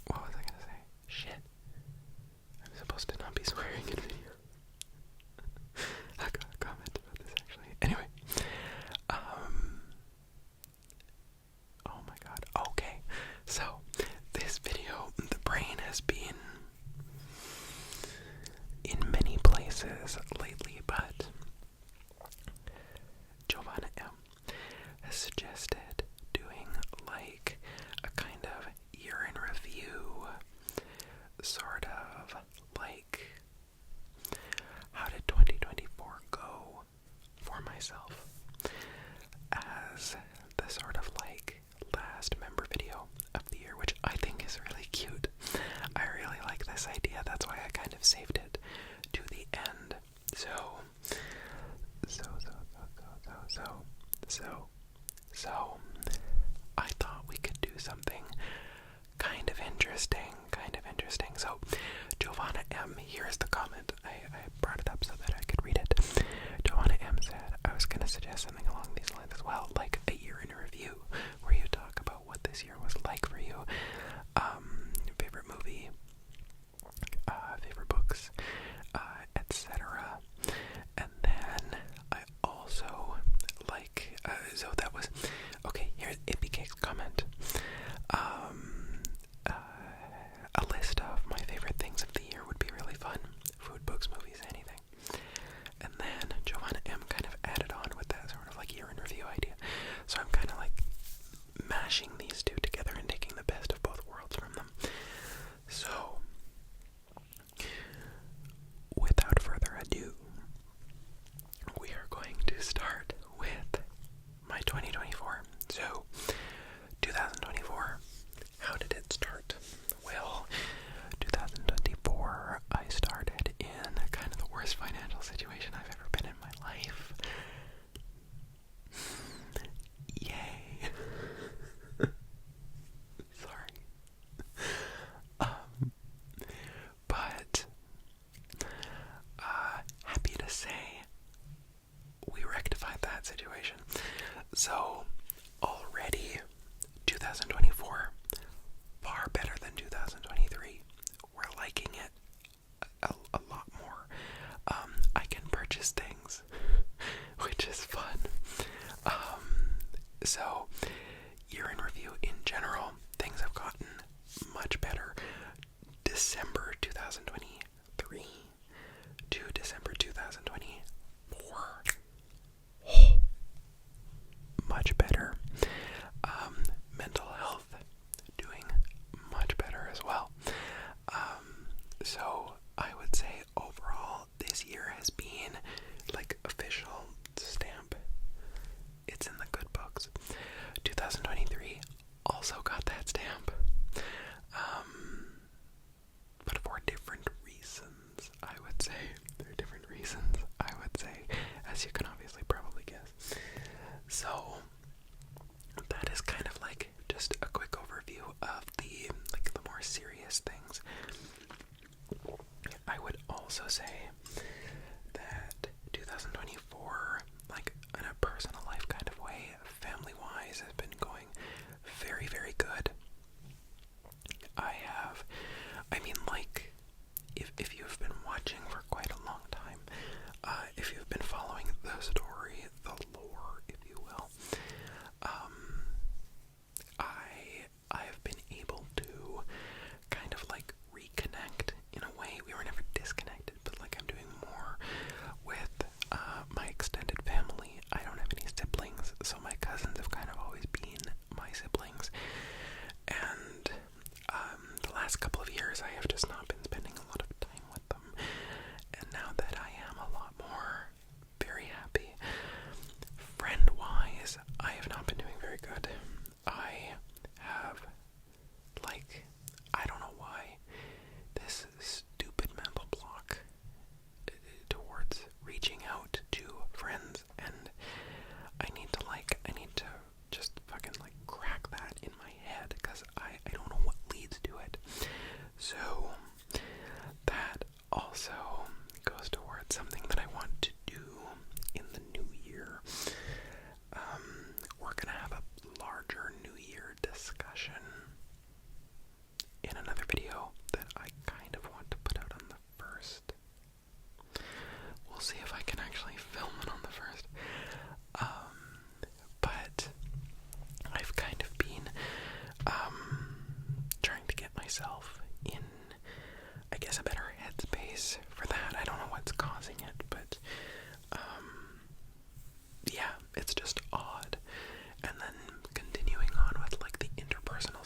What was I gonna say? Shit. I'm supposed to not be swearing in video. I got a comment about this actually. Anyway. Oh my god. Okay. So, this video, the brain has been in many places lately, but JovanaM has suggested doing like a kind of year in review, sort of like how did 2024 go for myself as the sort of like last member video of the year, which I think is really cute. I really like this idea, that's why I kind of saved it to the end. So I thought we could do something kind of interesting. So JovanaM, here's the comment. I brought it up so that I could read it. JovanaM said, I was gonna suggest something along these lines as well, like a year in a review, where you talk about what this year was like for you. Favorite movie, favorite books, etc. And then I also like, so that was, okay, here's APK's comment. A list of my favorite things of the year would be really fun. Food, books, movies, anything. And then JovanaM kind of added on with that sort of like year in review idea. So I'm kind of like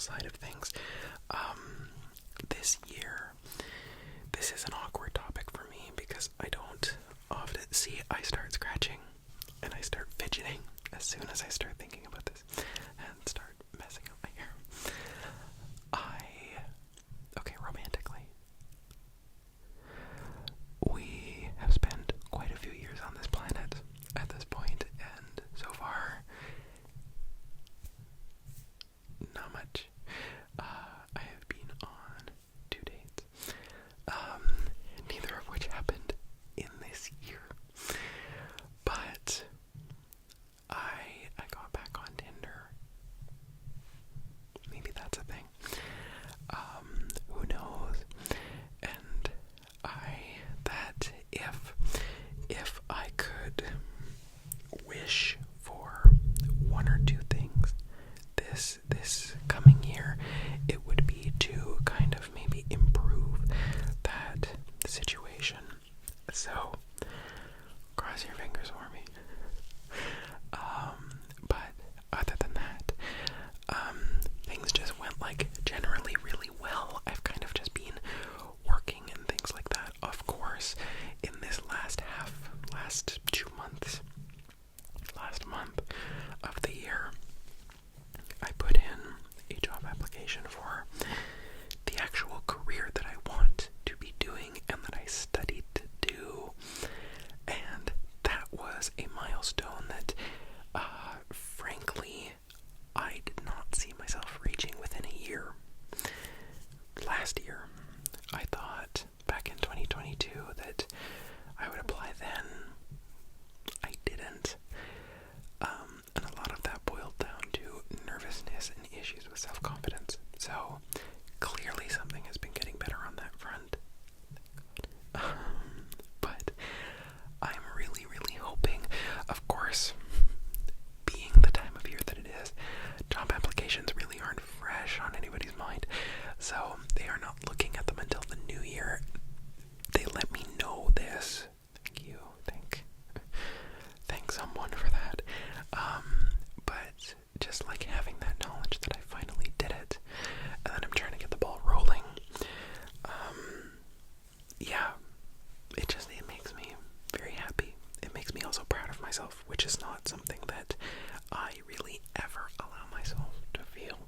side of things. This year, this is an awkward topic for me because I don't often see. I start scratching and I start fidgeting as soon as I start thinking about this and start messing up my hair. Okay, romantically, we have spent quite a few years on this planet at this point, and so far, not much. I have been on 2 dates, neither of which happened in this year. But I got back on Tinder. Maybe that's a thing. Who knows? And if I could wish for 1 or 2 things this coming year, it would be to kind of maybe improve that situation. So cross your fingers for me. But other than that, things just went like generally really well. I've kind of just been working and things like that. Of course, in this last 2 months, last month of the year, I put in a job application for the actual career that I want to be doing and that I studied to do. And that was a milestone that, frankly, I did not see myself reaching within a year. Last year, I thought back in 2022 that I would apply then. I didn't. And a lot of that boiled down to nervousness and issues with self-confidence. So clearly something has been getting better on that front. But I'm really, really hoping, of course, being the time of year that it is, job applications really aren't fresh on anybody's mind. So they are not looking at them until the new year. They let me know this. Thank you. Thank someone for that. But just like having that knowledge that I finally did it, and then I'm trying to get the ball rolling. Yeah, it makes me very happy. It makes me also proud of myself, which is not something that I really ever allow myself to feel.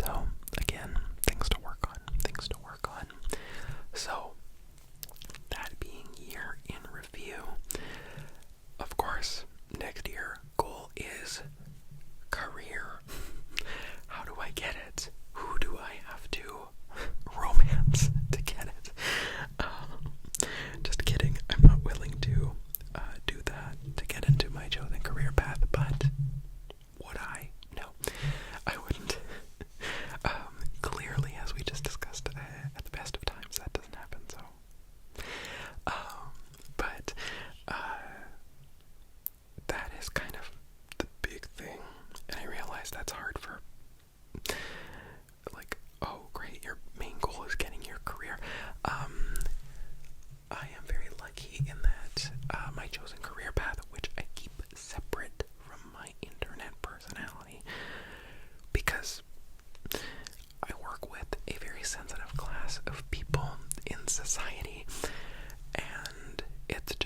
So again, things to work on. So that being year in review, of course, next year goal is career. How do I get it? Who do I have to romance to get it? Just kidding. I'm not willing to do that to get into my chosen career path, but would I? No, I wouldn't. Clearly, as we just discussed, at the best of times, that doesn't happen, so. But that is kind of the big thing, and I realize that's hard for, like, oh great, your main goal is getting your career. I am very lucky in that my chosen career path, which I keep separate from my internet personality, because I work with a very sensitive class of people in society, and it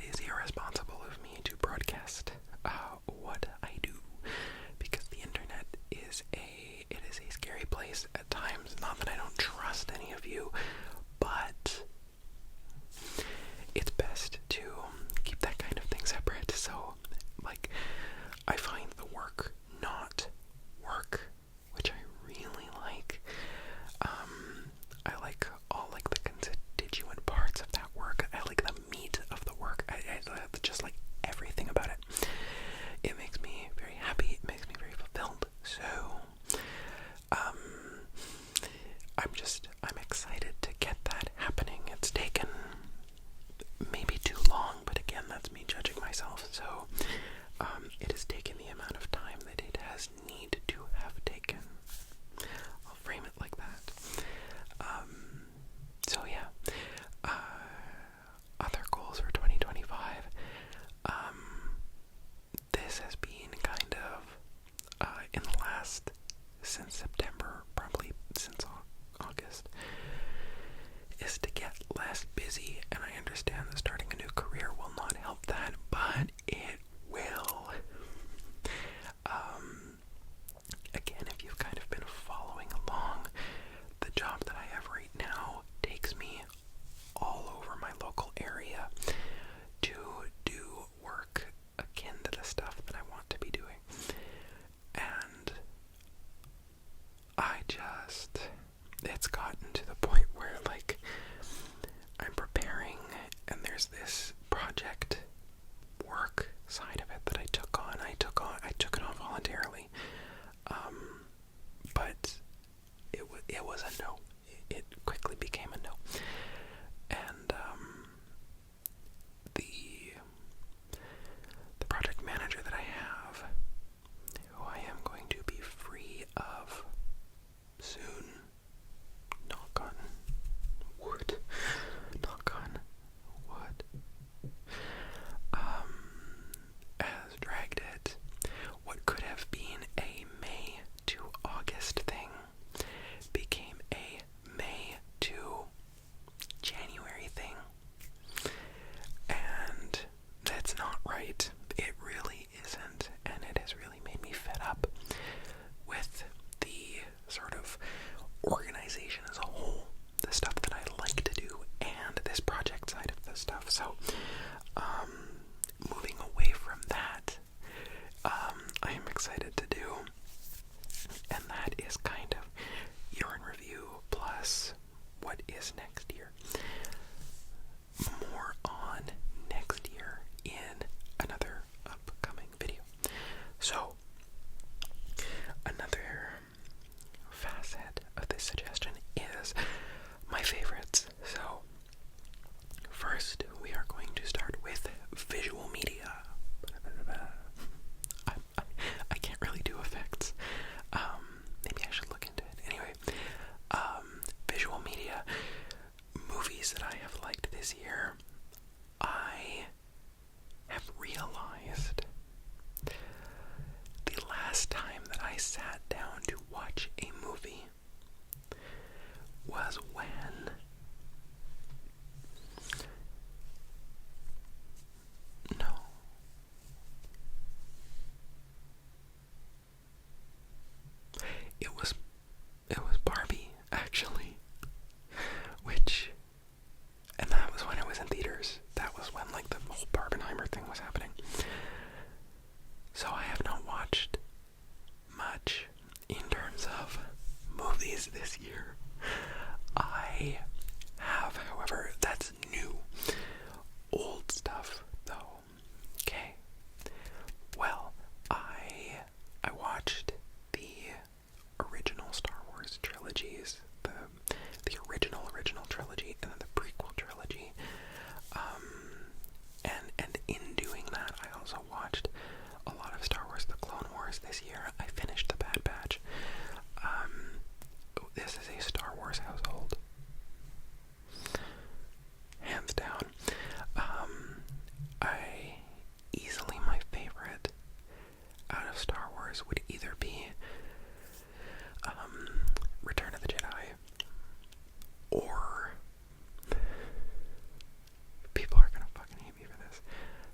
is irresponsible of me to broadcast what I do, because the internet is a scary place at times. Not that I don't trust any of you, but it's best to keep that kind of thing separate. So, like, I find the work not work, which I really like. I like all like the constituent parts of that work. I like the meat of the work. I just like everything about it. It makes me very happy. It makes me very fulfilled. So, I'm excited to get that happening. It's taken maybe too long, but again, that's me judging myself. So, it has taken the amount of time that it has need to have taken. I'll frame it like that. So yeah, other goals for 2025. This has been kind of, in the last busy, and I understand that starting a new career will not help that, but it will. Again, if you've kind of been following along, the job that I have right now takes me all over my local area to do work akin to the stuff that I want to be doing. And it's gotten to the point where, like, I'm preparing, and there's this project work side of it that I took on. I took it on voluntarily. But it was a no. It quickly became a no. And the project manager that I have, who I am going to be free of soon, knock on wood, has dragged it. What could have been a May to August thing became a May to January thing. And that's not right. It really isn't. And it has really made me fed up with the sort of organization as a whole, the stuff that I like to do, and this project side of the stuff. So, moving away from that, I am excited to do, and that is kind of year in review plus what is next year. More on next year in another upcoming video. So, another facet of this suggestion is my favorites. So, first we are going to start with visual media. I can't really do effects. Maybe I should look into it. Anyway, visual media, movies that I have liked this year. I have realized the last time that I sat down to watch a movie was when it was Barbie, actually, and that was when it was in theaters. That was when, like, the whole Barbenheimer thing was happening. So I have not watched much in terms of movies this year. I have, however, that's new. Old stuff, though. Okay. Well, I watched the original Star Wars trilogies, the original trilogy, and then the prequel trilogy. And in doing that, I also watched a lot of Star Wars: The Clone Wars this year. I finished The Bad Batch. This is a Star Wars household, hands down. Easily my favorite out of Star Wars would either be Return of the Jedi, or people are gonna fucking hate me for this,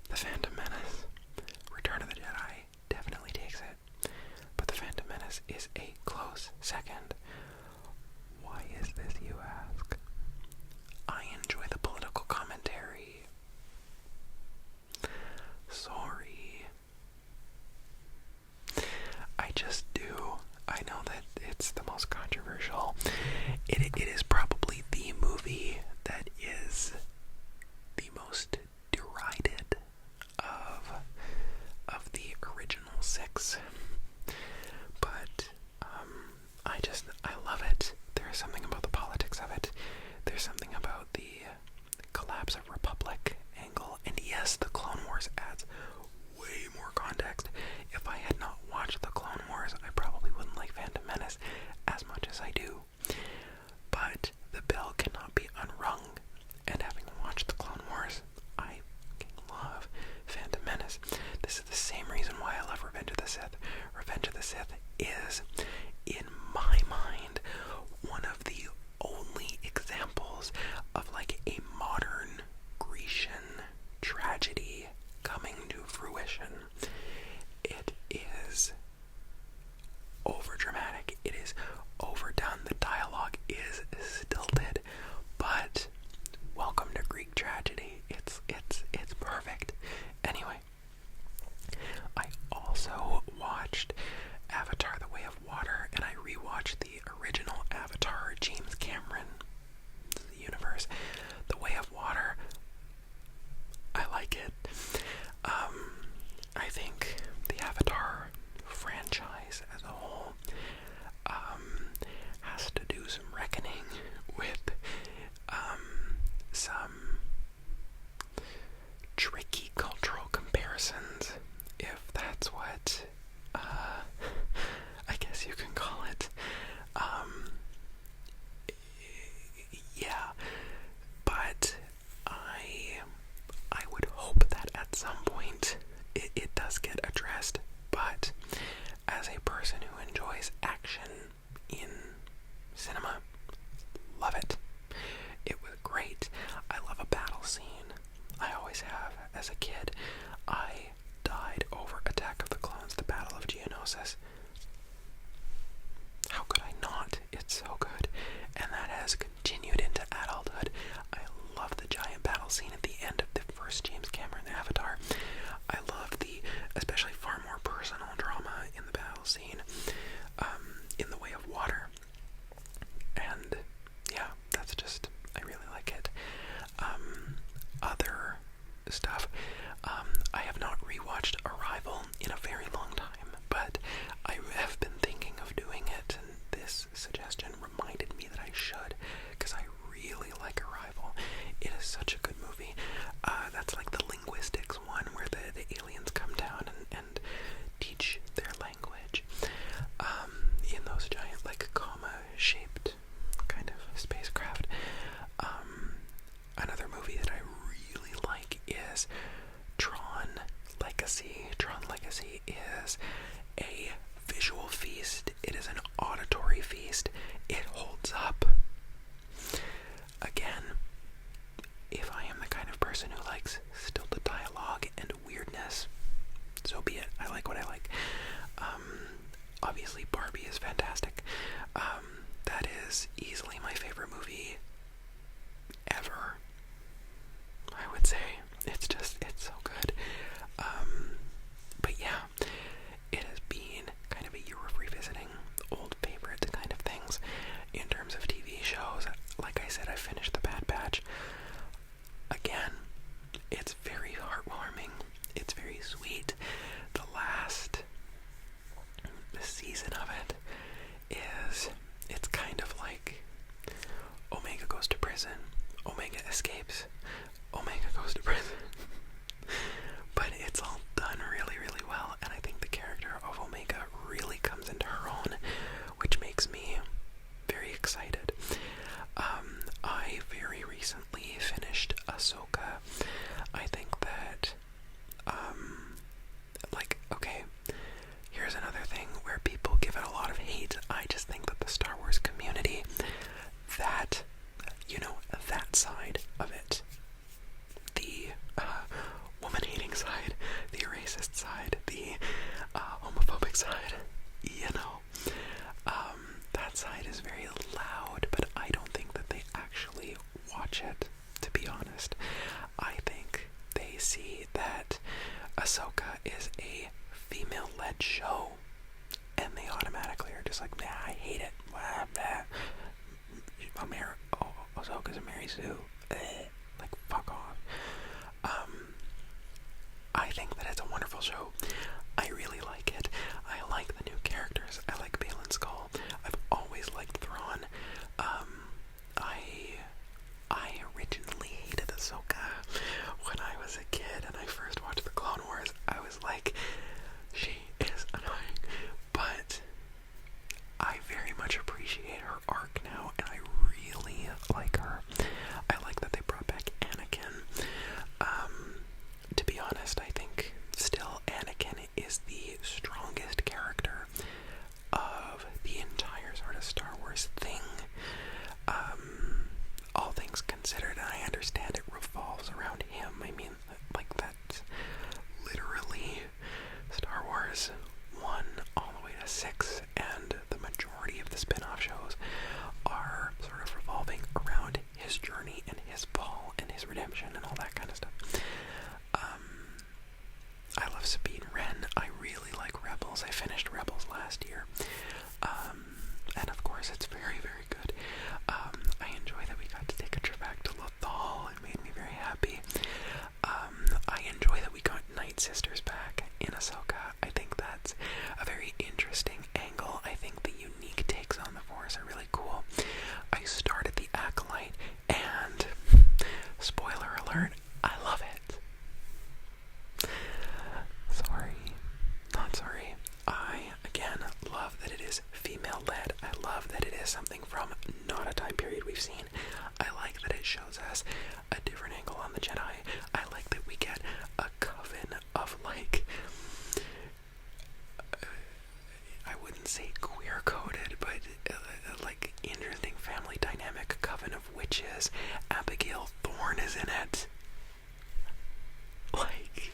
The Phantom Menace. Return of the Jedi definitely takes it, but The Phantom Menace is a close second. Why is this, you ask? I enjoy the political commentary. Sorry. I just do. I know that it's the most controversial. It is probably the movie that is the most derided of the original 6. But I love it. There's something about the politics of it. There's something about the collapse of Republic angle. And yes, the Clone Wars adds way more context. If I had not watched the Clone Wars, I probably wouldn't like Phantom Menace as much as I do. But the bell cannot be unrung, and having watched the Clone Wars, I love Phantom Menace. This is the same reason why I love Revenge of the Sith. Revenge of the Sith is, in my mind, one of the only examples of, like, a modern is overdone. The dialogue is stilted, but welcome to Greek tragedy. It's perfect. Anyway, I also watched Avatar: The Way of Water, and I rewatched the original Avatar, James Cameron, the universe. The Way of Water, I like it. I think the Avatar franchise as a whole has to do some reckoning with some tricky cultural comparisons, if that's what I guess you can call it. Yeah, but I would hope that at some point it does get addressed. But as a person who enjoys action in cinema, love it. It was great. I love a battle scene. I always have. As a kid, I died over Attack of the Clones, the Battle of Geonosis. How could I not? It's so good. And that has continued into adulthood. I love the giant battle scene at the end of the first James Cameron Avatar. I love the, especially far more personal drama in the battle scene, in The Way of Water. And yeah, that's just, I really like it. Other stuff, I have not rewatched Arrival in a very long time, but I have been thinking of doing it, and this suggestion reminded me that I should, because I really like Arrival. It is such a good movie. That's like the linguistics one, where the aliens come down and teach their language in those giant, like, comma-shaped kind of spacecraft. Another movie that I really like is Tron Legacy. Tron Legacy is a visual feast. It is an auditory feast. It holds up. Again, if I am the kind of person who likes stilted dialogue and weirdness, so be it. I like what I like. Obviously, Barbie is fantastic. That is easily my favorite movie ever, I would say. It's so good. But yeah, it has been kind of a year of revisiting old favorite kind of things in terms of TV shows. Like I said, I finished The Bad Batch. Again, it's very heartwarming. It's very sweet. The last season of it it's kind of like Omega goes to prison, Omega escapes, Omega goes to prison. But it's all done really, really well, and I think the character of Omega really comes into her own, which makes me very excited. I very recently finished Ahsoka. I think that, okay, here's another thing where people give it a lot of hate. I just think that the Star Wars community, that side of it, the woman-hating side, the racist side, the homophobic side, that side is very loud, but I don't think that they actually watch it, to be honest. I think they see that Ahsoka is a female-led show, and they automatically are just like, nah, I hate it. Ahsoka's a Mary Sue. Like, fuck off. I think that it's a wonderful show. I really like it. I like the new characters. I like Balin Skull. I've always liked Thrawn. I originally hated Ahsoka when I was a kid and I first watched the Clone Wars. I was like, she is annoying. But I very much appreciate her arc now, and I really like her. I like that they brought Redemption and all that kind of stuff. I love Sabine Wren. I really like Rebels. I finished Rebels last year. And of course it's very, very good. I enjoy that we got to take a trip back to Lothal. It made me very happy. I enjoy that we got Night Sisters back in Ahsoka. I think that's a very interesting angle. I think the unique takes on the Force are really cool. I started the Acolyte, and spoiler alert, I love it. Sorry, not sorry. I, again, love that it is female-led. I love that it is something from not a time period we've seen. I like that it shows us a different angle on the Jedi. I like that we get a coven of, like, I wouldn't say queer-coded, but like interesting family dynamic coven of witches. Abigail Thorne is in it. Like,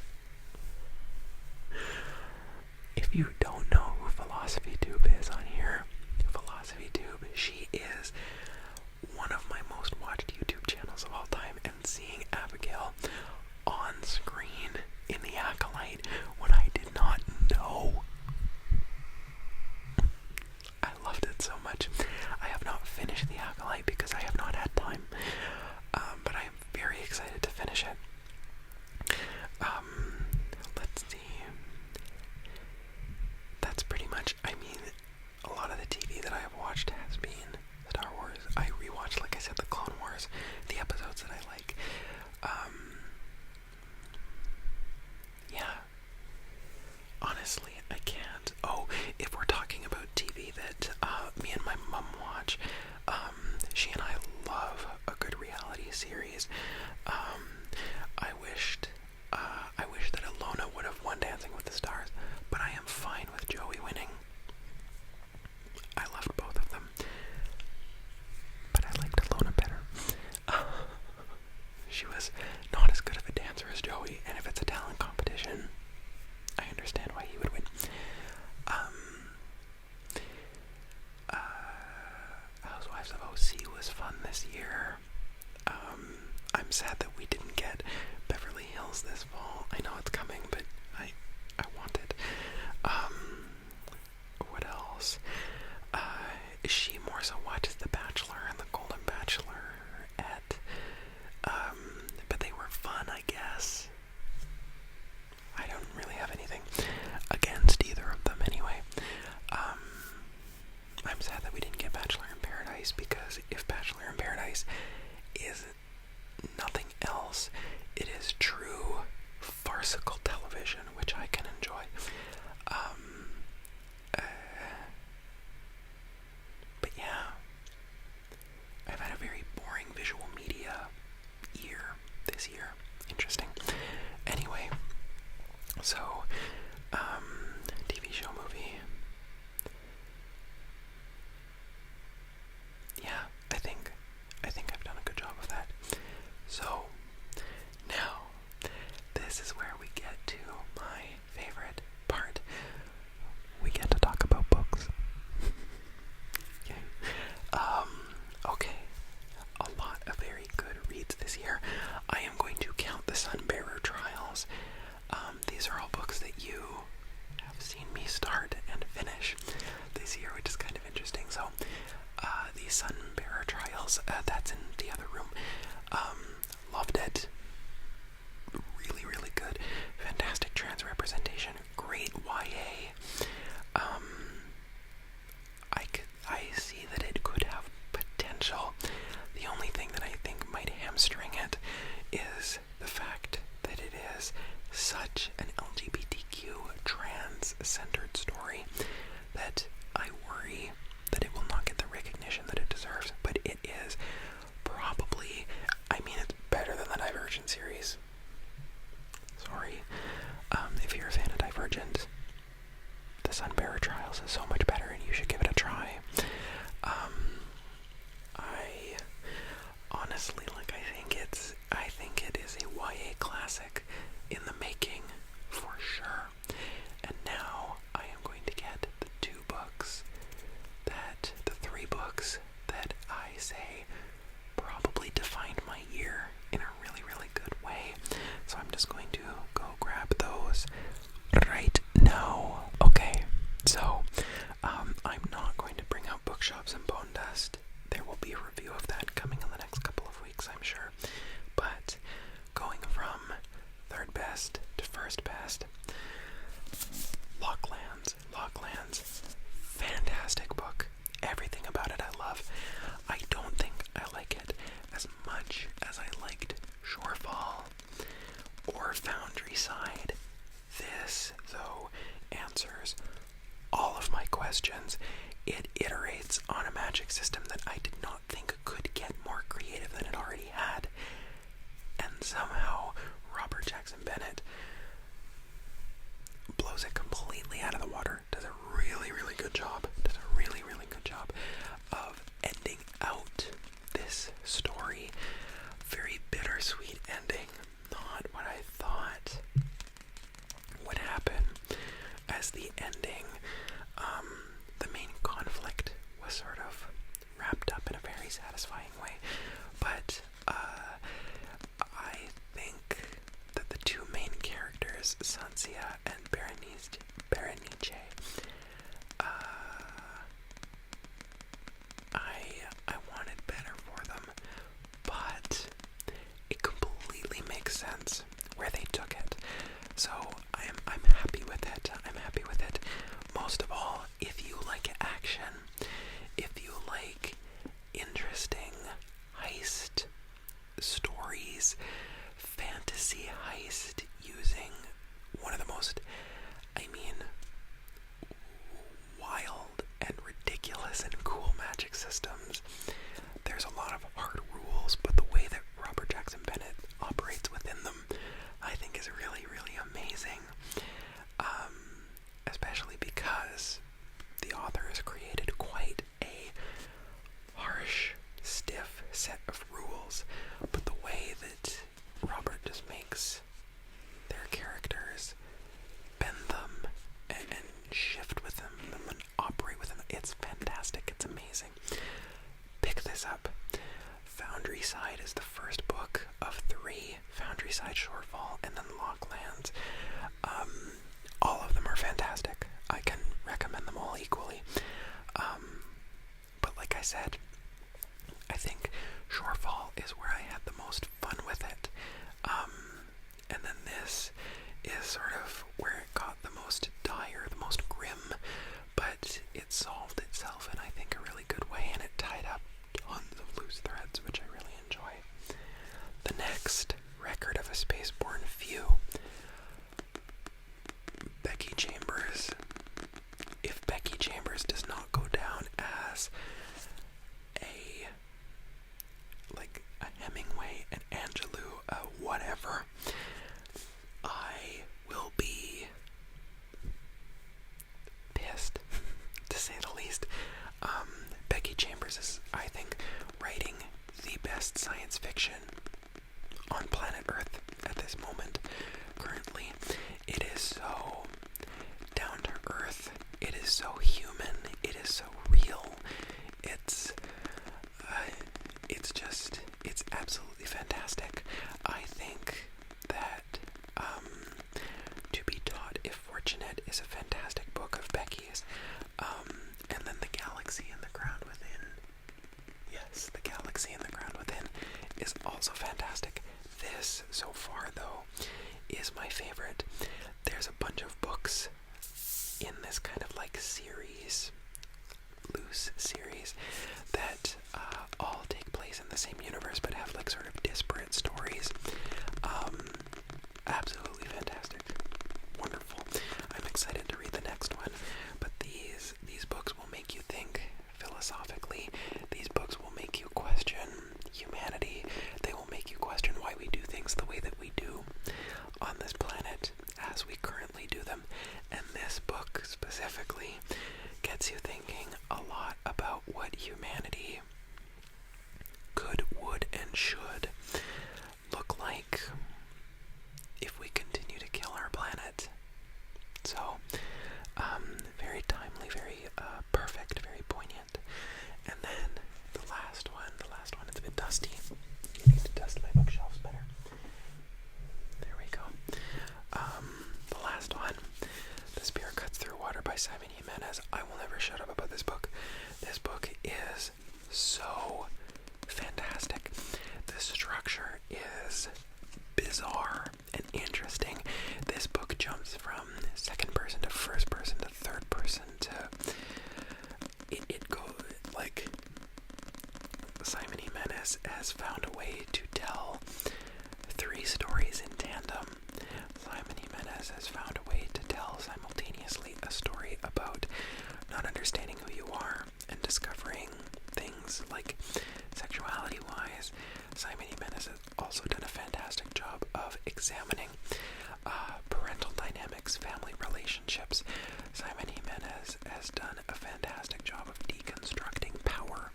if you don't know who Philosophy Tube is on here, Philosophy Tube, she is one of my most watched YouTube channels of all time, and seeing Abigail on screen in The Acolyte when I did not know, I loved it so much. I have not finished The Acolyte because I have not had time, but I am very excited to finish it. Let's see. That's pretty much, I mean, a lot of the TV that I have watched has been Star Wars. I rewatched, like I said, the Clone Wars, the episodes that I like. Yeah. Honestly, I can't. Oh, if we're talking about TV that me and my mom watch, she and I love a good reality series. I wish that Alona would have won Dancing with the Stars, but I am fine with Joey winning. I loved both of them, but I liked Alona better. She was not as good of a dancer as Joey, and if it's a talent competition, I understand why he would win. Housewives of OC was fun this year. I'm sad that we didn't get Beverly Hills this fall. I know it's coming, but I want it. What else? She more so watches The Bachelor and The Golden Bachelorette. But they were fun, I guess. I don't really have anything against either of them anyway. I'm sad that we didn't get Bachelor in Paradise, because if Bachelor in Paradise is nothing else, it is true farcical television, which I can enjoy. But yeah, I've had a very boring visual media year this year. Interesting. Anyway, so, TV show, movie. Yeah, I think I've done a good job of that. So, now, this is where we get to my favorite part. We get to talk about books. Okay. Okay. A lot of very good reads this year. I am going to count the Sunbearer Trials. These are all books that you have seen me start and finish this year, which is kind of interesting. So, the Sunbearer Trials, that's in the other room. Loved it. Really, really good. Fantastic trans representation. Great YA. I see that it could have potential. The only thing that I think might hamstring it is the fact that it is such an LGBTQ trans-centered story that I worry that it will not get the recognition that it deserves. But it is probably, I mean, it's better than the Divergent series. Sorry. If you're a fan of Divergent, the Sunbearer Trials Workshops and Bone Dust. There will be a review of that coming in the next couple of weeks, I'm sure. But going from third best to first best, Locklands, fantastic book. Everything about it I love. I don't think I like it as much as I liked Shorefall or Foundry Side. This, though, answers all of my questions. It iterates on a magic system that I did not think could get more creative than it already had. And somehow Robert Jackson Bennett blows it completely out of the water. Does a really, really good job. Of ending out this story. Very bittersweet ending. Not what I thought would happen. As the ending, the main conflict was sort of wrapped up in a very satisfying way. But I think that the two main characters, Sansia and Berenice, I wanted better for them, but it completely makes sense where they took it. So I'm happy with it. Most of all, if you like action, if you like interesting heist stories, fantasy heist using one of the most, wild and ridiculous and cool magic systems. There's a lot of hard rules, but the way that Robert Jackson Bennett operates within them, I think is really, really amazing. Especially because the author has created quite a harsh, stiff set of rules, but the way that Robert just makes their characters bend them and shift with them and operate with them, it's fantastic. It's amazing. Pick this up. Foundry Side is the first book of 3. Foundry Side, Shorefall, and then Locklands. All of them are fantastic. I can recommend them all equally. But like I said, I think Shorefall is where I had the most fun with it. And then this is sort of where it got the most dire, the most grim, but it solved itself in, I think, a really good way, and it tied up tons of loose threads, which I really enjoy. The next, Record of a Spaceborne Few. Becky Chambers. If Becky Chambers does not go down as a Hemingway, an Angelou, a whatever, I will be pissed, to say the least. Becky Chambers is, I think, writing the best science fiction on planet Earth at this moment. Currently, it is so down to earth. It is so human. It is so real. It's absolutely fantastic. I think that To Be Taught If Fortunate is a fantastic book of Becky's. And then The Galaxy and the Ground Within. Yes, The Galaxy and the Ground Within is also fantastic. This, so far though, is my favorite. There's a bunch of books in this kind of series, loose series, that all take place in the same universe but have sort of disparate stories. Absolutely fantastic. Wonderful. I'm excited to read the next one, but these books will make you think philosophically. These books will make you question humanity. They will make you question why we do things the way that we do on this planet as we currently do them. And this book specifically gets you thinking a lot about what humanity could, would, and should look like if we continue to kill our planet. So, very, Menace has found a way to tell 3 stories in tandem. Simon Jimenez has found a way to tell simultaneously a story about not understanding who you are and discovering things like sexuality-wise. Simon Jimenez has also done a fantastic job of examining parental dynamics, family relationships. Simon Jimenez has done a fantastic job of deconstructing power.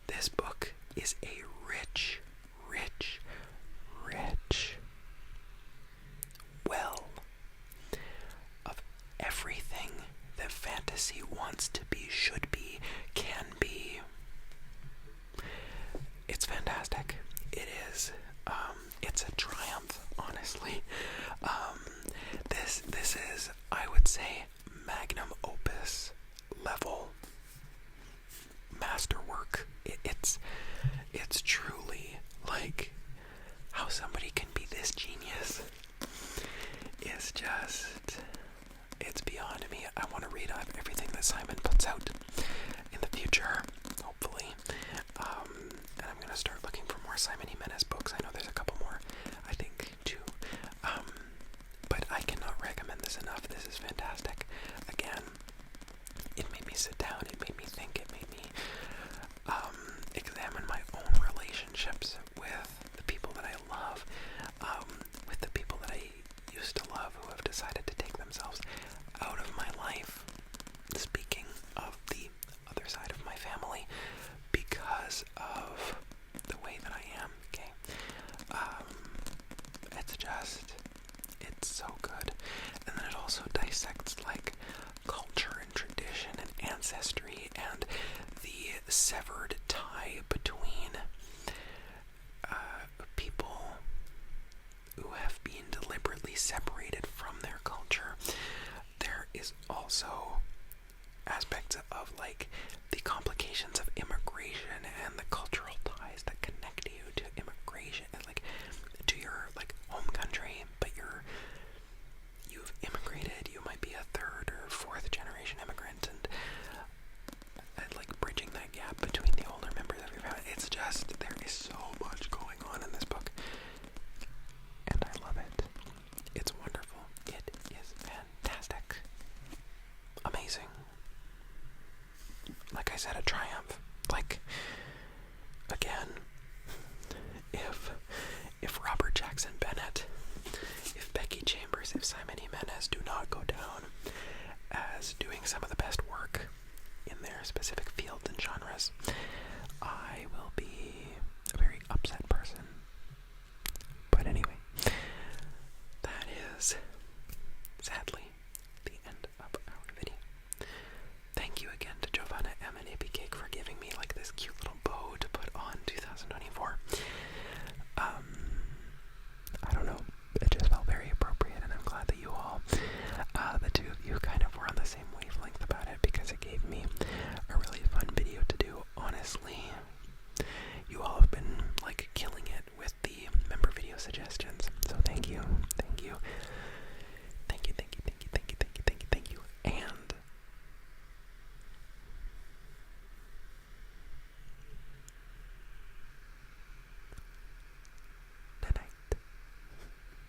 This book is a rich well of everything that fantasy wants to be, should be, can be. It's fantastic. It is. It's a triumph, honestly. This is, I would say, magnum opus level masterwork. It's truly like how somebody can be this genius is just, it's beyond me. I want to read everything that Simon puts out in the future, hopefully. And I'm gonna start looking for more Simon Jimenez books. I know there's a couple more, I think, too. But I cannot recommend this enough. This is fantastic. Again, it made me sit down, it made me think, it made me examine my own relationships with the people that I love, with the people that I used to love who have decided to take themselves out of my life. Speaking of the other side of my family, because of the way that I am, okay? It's so good. And then it also dissects like culture and tradition and ancestry and the severed tie between people who have been deliberately separated from their culture. There is also aspects of like the complications of immigration and the cultural ties that connect you to immigration and like to your like home country, but you've immigrated, you might be a 3rd or 4th generation immigrant, and like bridging that gap between the older members of your family. It's just, there is so much going on in this book, and I love it. It's wonderful. It is fantastic. Amazing. Like I said, a triumph. Like, again, if Robert Jackson Bennett, if Becky Chambers, if Simon